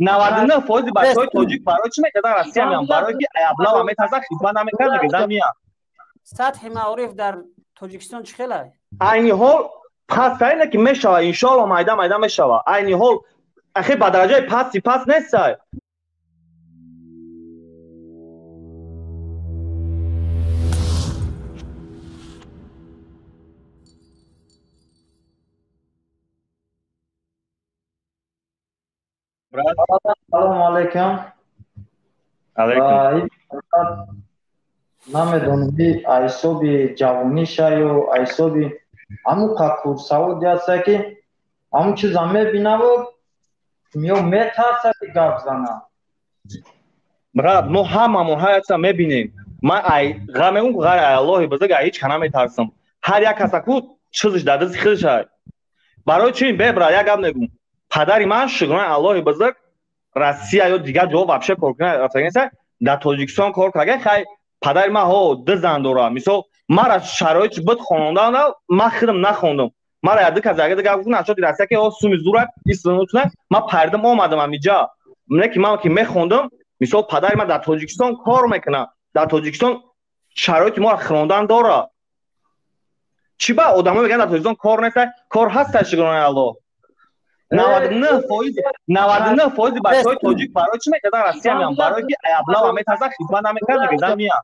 99% بچهای تاجیک برای چی میکردن روسیه میان؟ برای که ابلا و میتازن خدمت نمیکرد دیگه میان. سطح معارف در تاجیکستان چخیله؟ عینی حال پس اینه که میشوه انشالله میدان میشوه. عینی حال اخی به درجه پس نیست. سلام علیکم. علیکم. نمیدونم ایسوبی جوانیش یا ایسوبی همون کار سعودی هست که همون چیز هم میبینه و میترسه که گفت زنه. براد ما هممون هایتا میبینیم. من غم اون غیر الله بزرگ هیچ کنه میترسم. هر یک کس کو چیزش در دست خودش هست. برای چی ببرا یک گپ نگم. پدری من شکرانه الله بزرگ روسیه یا دیگر جا вообще کار کنه افغانستان در تاجیکستان کار کنه. خیلی پدر من ها دو زن داره. مثلا مرا شرایط بود خواندن من خودم نخوندم. مرا یک از دیگه گفتن اشاد روسیه که سومی زوره استنوتونه من پردم اومدم اینجا. من که میخوندم مثلا پدر من در تاجیکستان کار میکنه. در تاجیکستان شرایط ما خواندن داره. چی با آدما میگن در تاجیکستان کار نیست؟ کار هست شکرانه الله. 99% بچهای تاجیک برای چی میکردن روسیه میان؟ برای که ابلا و میتازن خدمت نمیکرد دیگه میان.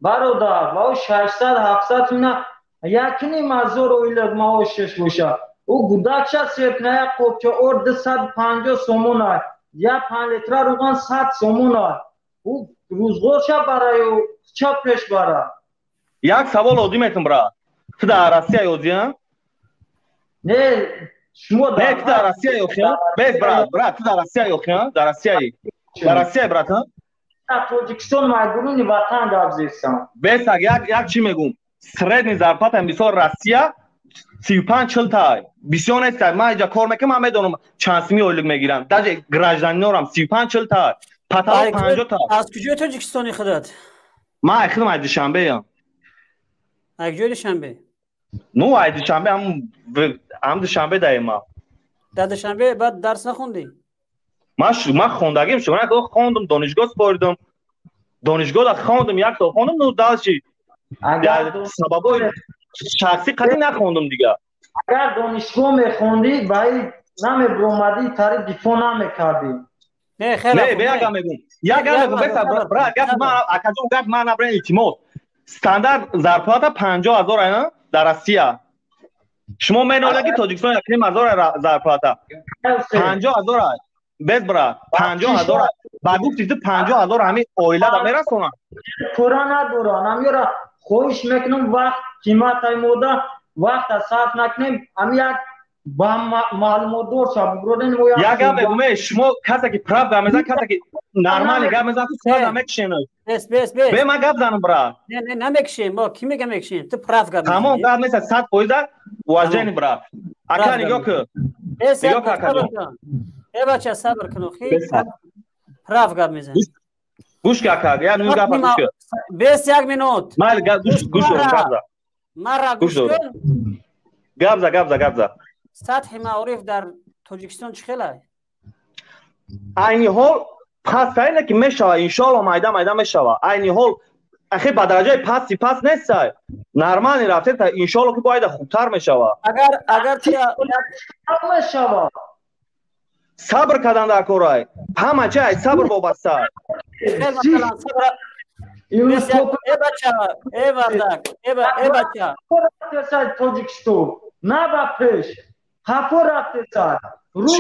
برادر با 600 700 نه یکی مزور اویل ما شش باشه. او گوداچا سپنه قوچه اور 250 سومون یا 5 لیتر روغن 100 سومون. او روزگارشا برای او چه پیش بره؟ یک سوال ادی میتونم برا. تو در روسیه یودی؟ نه شما نه تو در روسیه یودی؟ بس برا تو در روسیه یودی؟ در روسیه در روسیه برات؟ در تاجیکستان مردمی وطن دابزیستان. بس یک چی میگم؟ سرد زرپات امسال روسیه 35 40 تا بسیار نیست. من اینجا کار میکنم من میدونم چند سمی اولگ میگیرم. در گراجدانی نورم 35 40 تا پتا 50 تا. از کجای تاجیکستانی خودت؟ من خودم از دوشنبه ام. از کجای دوشنبه؟ نو از دوشنبه هم دوشنبه دایم. در دوشنبه بعد درس نخوندی؟ من خوندگیم شو. من خوندم دانشگاه سپردم. دانشگاه خواندم یک تا خوندم نو داشتی. در سببای شخصی قدی نخوندم دیگه. اگر دانشگاه میخوندی باید نمیبرومدی تاری دفاع نمیکردی. نه خیلی نه بیاگم میگم یک گپ بس برا گپ من اکجو گپ من نبرن التماس استاندارد زرپات 50000 در روسیه. شما مینولگی تاجیکستان یک مزار زرپات 50000 بس برا 50000 با گفتی تو 50000 همین اویلا دا میرسونن. پورا ندارن همیرا خوش میکنم وقت قیمت ایمودا وقت صرف نکنیم همی یک با معلومات دور شب برودن و یک گپ بگم شما کسی که پراپ گپ میزنه کسی که نرمال گپ میزنه تو ساده میکشین. بس به ما گپ زنم برا. نه نمیکشین با کی میگم میکشین تو پراپ گپ میزنی. تمام گپ میزنه 100% واجنی برا. اکا نگاه که نگاه که ای بچه صبر کنو خیلی پراپ گپ میزنی. گوش که اکا یا نو گپ گوش که 21 مینوت مال گوش گپ زا مرا گوش کن گپ زا سطح معارف در تاجیکستان چخیله؟ عینی حال پس اینه که میشوه انشالله میدان میشوه. عینی حال اخی به درجه پس نیست. نرمانی رفته تا انشالله که باید خوبتر میشوه. اگر میشوه صبر کردن در کارای همه چی صبر وابسته. مثلا صبر ای بچه تاجیکستان نه با پیش هفو رفته سر روز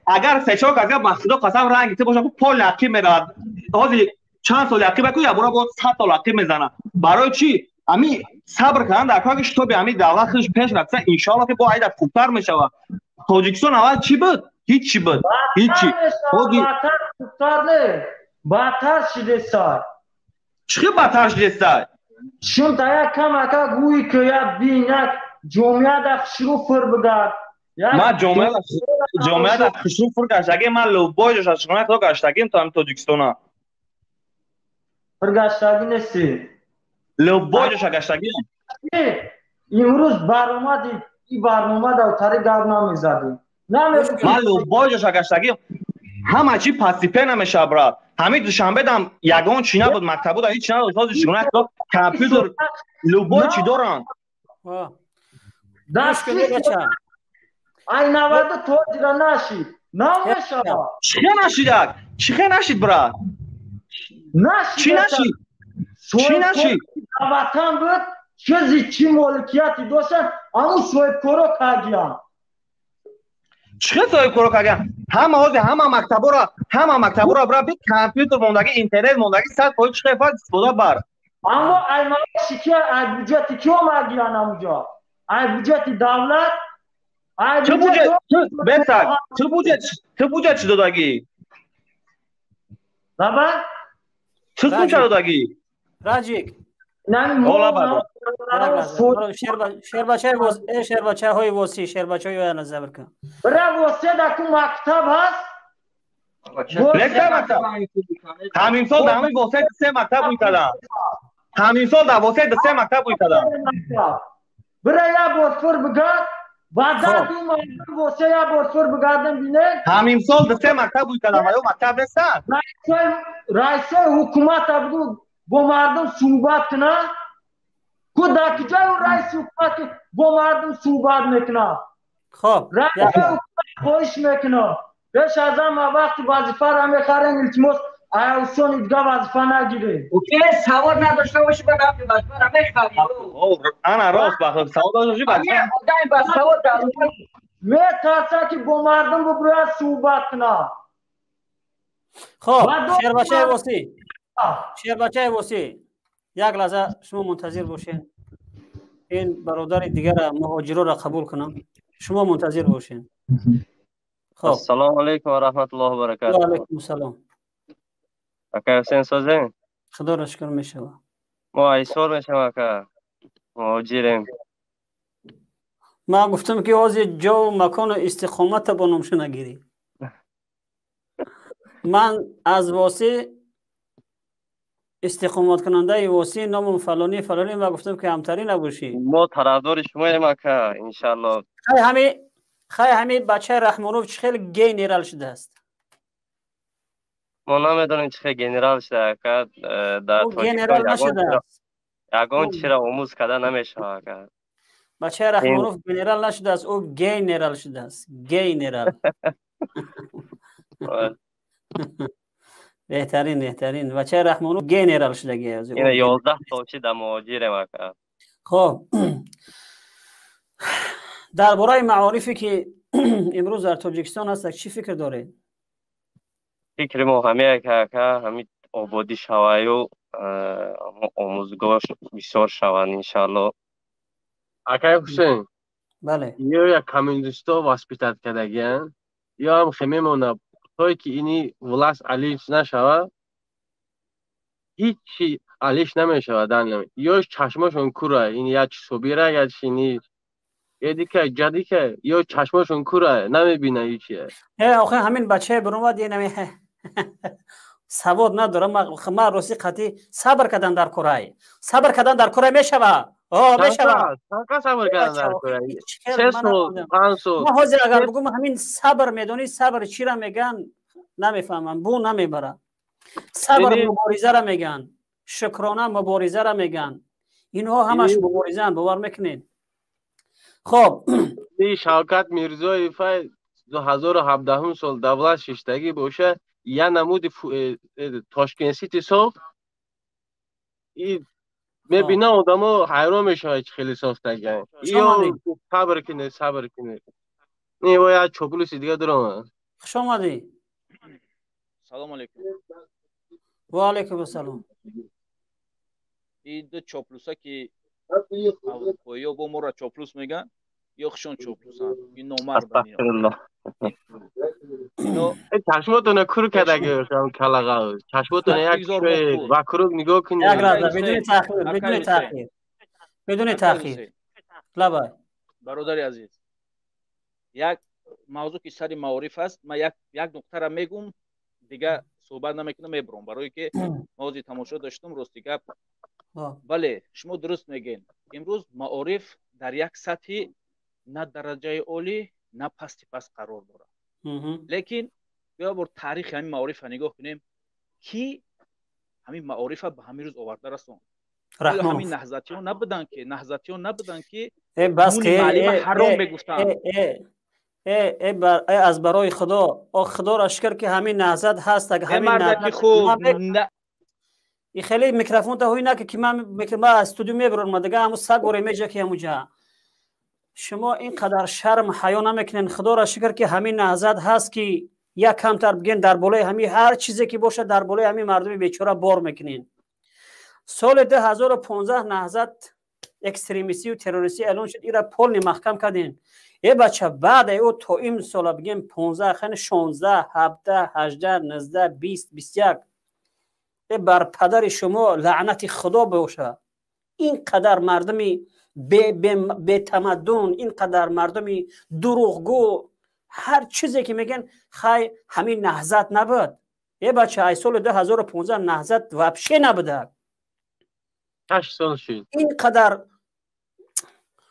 اگر سشاک از بخدا قسم رنگی تی باشه که پا لقی میرد حاضی چند سال لقی بکنی یا برا باید 100 تا لقی میزنه. برای چی؟ امی صبر کردن در کارش تو به امی دولت خودش پیش رفته انشالله که باید خوبتر میشوه. تاجیکستان اول چی بود؟ هیچی بود. هیچی. بدتر شده سر. چی بدتر شده سر؟ چون تا یک کم اکا گویی که یک بینک جامعه در خشرو فر بگرد. ما جامعه در خشرو فر گشتگیم. من لوبایش از شما خدا گشتگیم تا هم تاجیکستان فر گشتگی نیستی لوبایش گشتگیم. امروز برنامه دی این برنامه در تاری گرد نمیزدیم من لوبای شگشتگی همه چی پاسیپه نمیشه برا. همین دوشنبه دم یگان چی نبود مکتب بود هیچ نبود خود شونه کامپیوتر لوبای چی دارن دست بچه ای نورد تو دیرا نشید نمیشه چی نشید چی نشید برا چی نشید چی نشید وطن بود چی ملکیتی داشتن همون سویب کرو کردیم چه سویب کرو کردیم همه مکتب را برا بی کامپیوتر موندگی اینترنت موندگی صد پای چه فاید استفاده بر اما ای ماشی که ای بودجتی که اومدیان همونجا ای بودجتی دولت چه بودجت بسر چه بودجت چی دادگی بابا چه سون چه دادگی راجیک شیر بچه های وسی شیر بچه های نظر کن برای وسی دکو مکتب هست همین سال در همین واسه سه مکتب بوی کردم همین سال در واسه سه مکتب بوی کردم برای یا بورفور بگرد بعد دو مردم واسه یا بورفور بگردم بینه همین سال در سه مکتب بوی کردم و یا مکتب نیستن رئیس حکومت ابدو با مردم صحبت کنه کدک جای رئیس حکومت با مردم صحبت میکنه خب رئیس حکومت خوش میکنه پیش از هم وقتی وظیفه را میخرن التماس ایوسون دیگه وظیفه نگیره اوکی سواد نداشته باشی به وقتی وظیفه را میخری انا راست بخیر سواد داشته باشی آدم با سواد میترسه که با مردم ببرد صحبت کنه خب شیر بچه وسی یک لحظه شما منتظر باشین این برادر دیگر مهاجرا را قبول کنم شما منتظر باشین خب السلام علیکم و رحمت الله و برکاته. و علیکم السلام. اکا حسین سازین خدا را شکر میشوه ما ایسور میشم اکا مهاجریم ما گفتم که از جا و مکان و استقامت با نمشه نگیری من از واسه استقامت کننده واسه نام فلانی و گفتم که همتری نباشی ما طرفدار شما ایم اکا انشالله همه بچه رحمانوف چه خیلی گی نیرال شده است ما نمیدونیم چه گنرال شده اکا در تاجیکستان یگان چی را آموز کده نمیشه اکا بچه رحمانوف گنرال نشده است او گی نیرال شده است گی نیرال بهترین بچه رحمانوف گی نیرال شده اینه 11 سالچی در مهاجریم اکا خب درباره معارفی که امروز در تاجیکستان هست چی فکر داره؟ فکر ما همه اکا همین آبادی شوی و آموزگاه بسیار شوند انشالله. اکای حسین بله یا کمیونیستا واسپیتات کردگیان یا هم خیمه مونه توی که اینی ولاس علیش نشوه هیچی علیش نمیشوه دن یا چشمشون کوره این یا چی صبیره یا چی نی یه دیگه جدی که یا چشمشون کوره نمیبینه هیچیه آخه همین بچه برون دیگه نمیه سواد نداره ما روسی قطعی صبر کردن در کره میشوه میشوه صبر کردن در کره 3 سال 5 سال ما حاضر اگر بگم همین صبر میدونی صبر چی را میگن نمیفهمم بو نمیبره صبر مبارزه را میگن شکرانه مبارزه را میگن اینها همش مبارزه ان باور میکنین خب این شوکت میرزایی فای 2017 سال دولت ششتگی باشه یا نمود تاشکند سیتی ساخت این میبینه آدم ها حیران میشه خیلی ساختگی یا صبر کنه نه باید چوپلوسی دیگه دارم خوش آمدی سلام علیکم و علیکم السلام این دو چوپلوسا که یا با ما را چوپلوس میگن یا خشون چوپلوسان این نامردن اینا چشماتونه کور کدگی کلاغا چشماتونه یک وکروگ نگاه کنید یک لحظه بدون تاخیر لبای برادر عزیز یک موضوع که سر معارف است من یک نکته را میگم دیگه صحبت نمیکنم میبرم برای که موضوع تماشا داشتم راستی گپ بله شما درست میگین امروز معارف در یک سطح نه درجه عالی نه پستی پس قرار داره. لیکن بیا بر تاریخ همین معارف نگاه کنیم کی همین معارف به همین روز آورده رسون. آیا همین نهضتیان نبودن که بس که معلم حرام بگفتن. از برای خدا را شکر که همین نهضت هست. اگه همین نهضت خوب خیلی میکروفون تا هوی نه که من استودیو میبرم دیگه همون سگ و ریمیجه که همونجا شما اینقدر شرم حیا نمیکنین. خدا را شکر که همین نهضت هست که یک کمتر بگین در بالای همین هر چیزی که باشه در بالای همین مردم بیچاره بار میکنین. سال 2015 نهضت اکستریمیستی و تروریستی اعلان شد. ایرا پل محکم کردین. ای بچه بعد او تو این سال بگیم 15 خن 16 17 18 19 20 21 بر پدر شما لعنت خدا باشه. اینقدر مردمی به تمدن، اینقدر مردمی دروغگو، هر چیزی که میگن خی همین نهضت نبود. یه بچه ای سال 2015 نهضت وابشه نبوده. 8 سال شد. اینقدر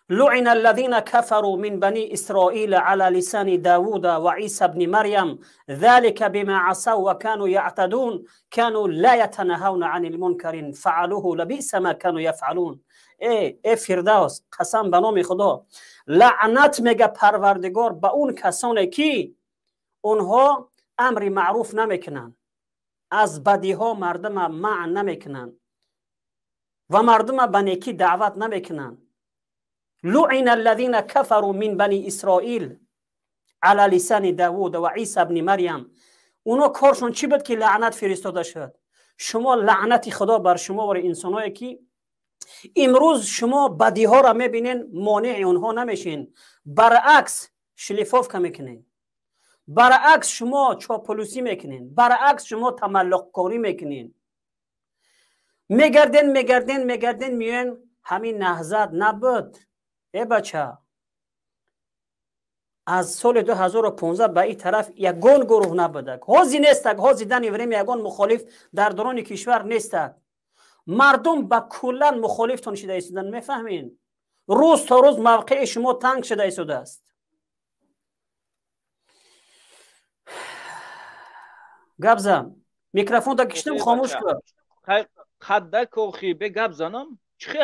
لعن الذين كفروا من بني إسرائيل على لسان داود وعيسى بن مريم ذلك بما عصوا وكانوا يعتدون كانوا لا يتناهون عن المنكر فعلوه لبئس ما كانوا يفعلون. ای فردوس قسم به نام خدا لعنت میگه پروردگار به اون کسانی که اونها امر معروف نمیکنن، از بدی ها مردم منع نمیکنن و مردم به نیکی دعوت نمیکنن. لعن الذين كفروا من بني اسرائيل على لسان داوود و عیسی ابن مریم. اونا کارشون چی بود که لعنت فرستاده شد؟ شما لعنت خدا بر شما و انسانایی که امروز شما بدی ها را میبینین مانع اونها نمیشین، برعکس شلیفاف که میکنین، برعکس شما چاپلوسی میکنین، برعکس شما تملق کاری میکنین. میگردین میون همین نهضت نبود. ای بچه از سال 2015 به این طرف یگان گروه نبوده. حاضی نیستک، حاضی دنیوریم یگان مخالف در درون کشور نیستک. مردم با کلا مخالفتون شده ایستادن. میفهمین؟ روز تا روز موقع شما تنگ شده ایستاده است. گپ زن. میکروفون تا کشتم خاموش کن. خدک آخی به گپ زنم.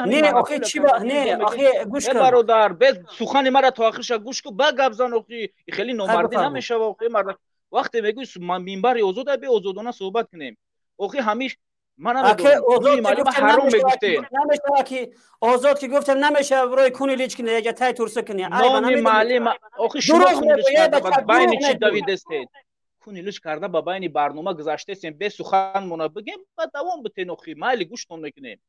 نه آخه چی با نه آخه گوش کن برادر، به سخن مرا تا آخرش گوش کن. با گپ زن آخه خیلی نامردی نمیشه آخه مرد. وقتی میگی منبر آزاد به آزادانه صحبت کنیم. آخه همیشه من نمیدونم حرام میگفته نمیشه که آزاد که گفتم نمیشه برای کونی لیچ کنه یا تای تورس کنه. نام معلم آخه شما باین چی دوید استید کونی لیچ کرده با باین برنامه گذاشته سیم به سخن مون بگیم و دوام بتین آخه مالی گوشتون میکنیم.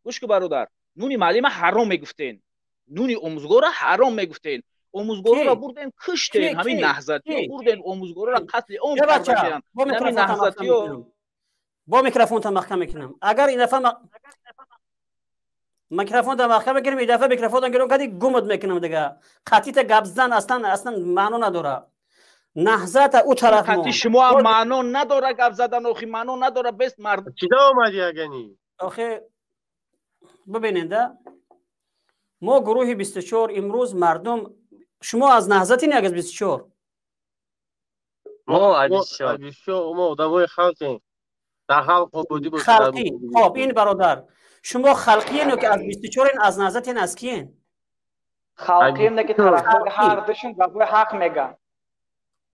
گوش که برادر نونی معلم حرام میگفتین، نونی آموزگار حرام میگفتین، آموزگار را بردن کشتین، همین نهضتی بردن آموزگار را قتل عام کردن. همین نهضتی با میکروفون تا محکم میکنم. اگر این دفعه میکروفون تا محکم میکنم، این دفعه میکروفون تا گرم کردی گمت میکنم دیگه. خطیت گپ زدن اصلا معنی نداره. نهضت او طرف خطی شما معنی نداره، گپ زدن آخه معنی نداره. بس مرد چیدا اومدی اگنی آخه ببینید ما گروه 24 امروز مردم شما از نهضتی نه از 24 ما از 24 ما آدمای خلقیم در خلق بودی بود خلقی. خب این برادر شما خلقی اینو که از 24 این از نهضت این از کیین؟ خلقی اینه که طرفدار هر دشون و حق میگن.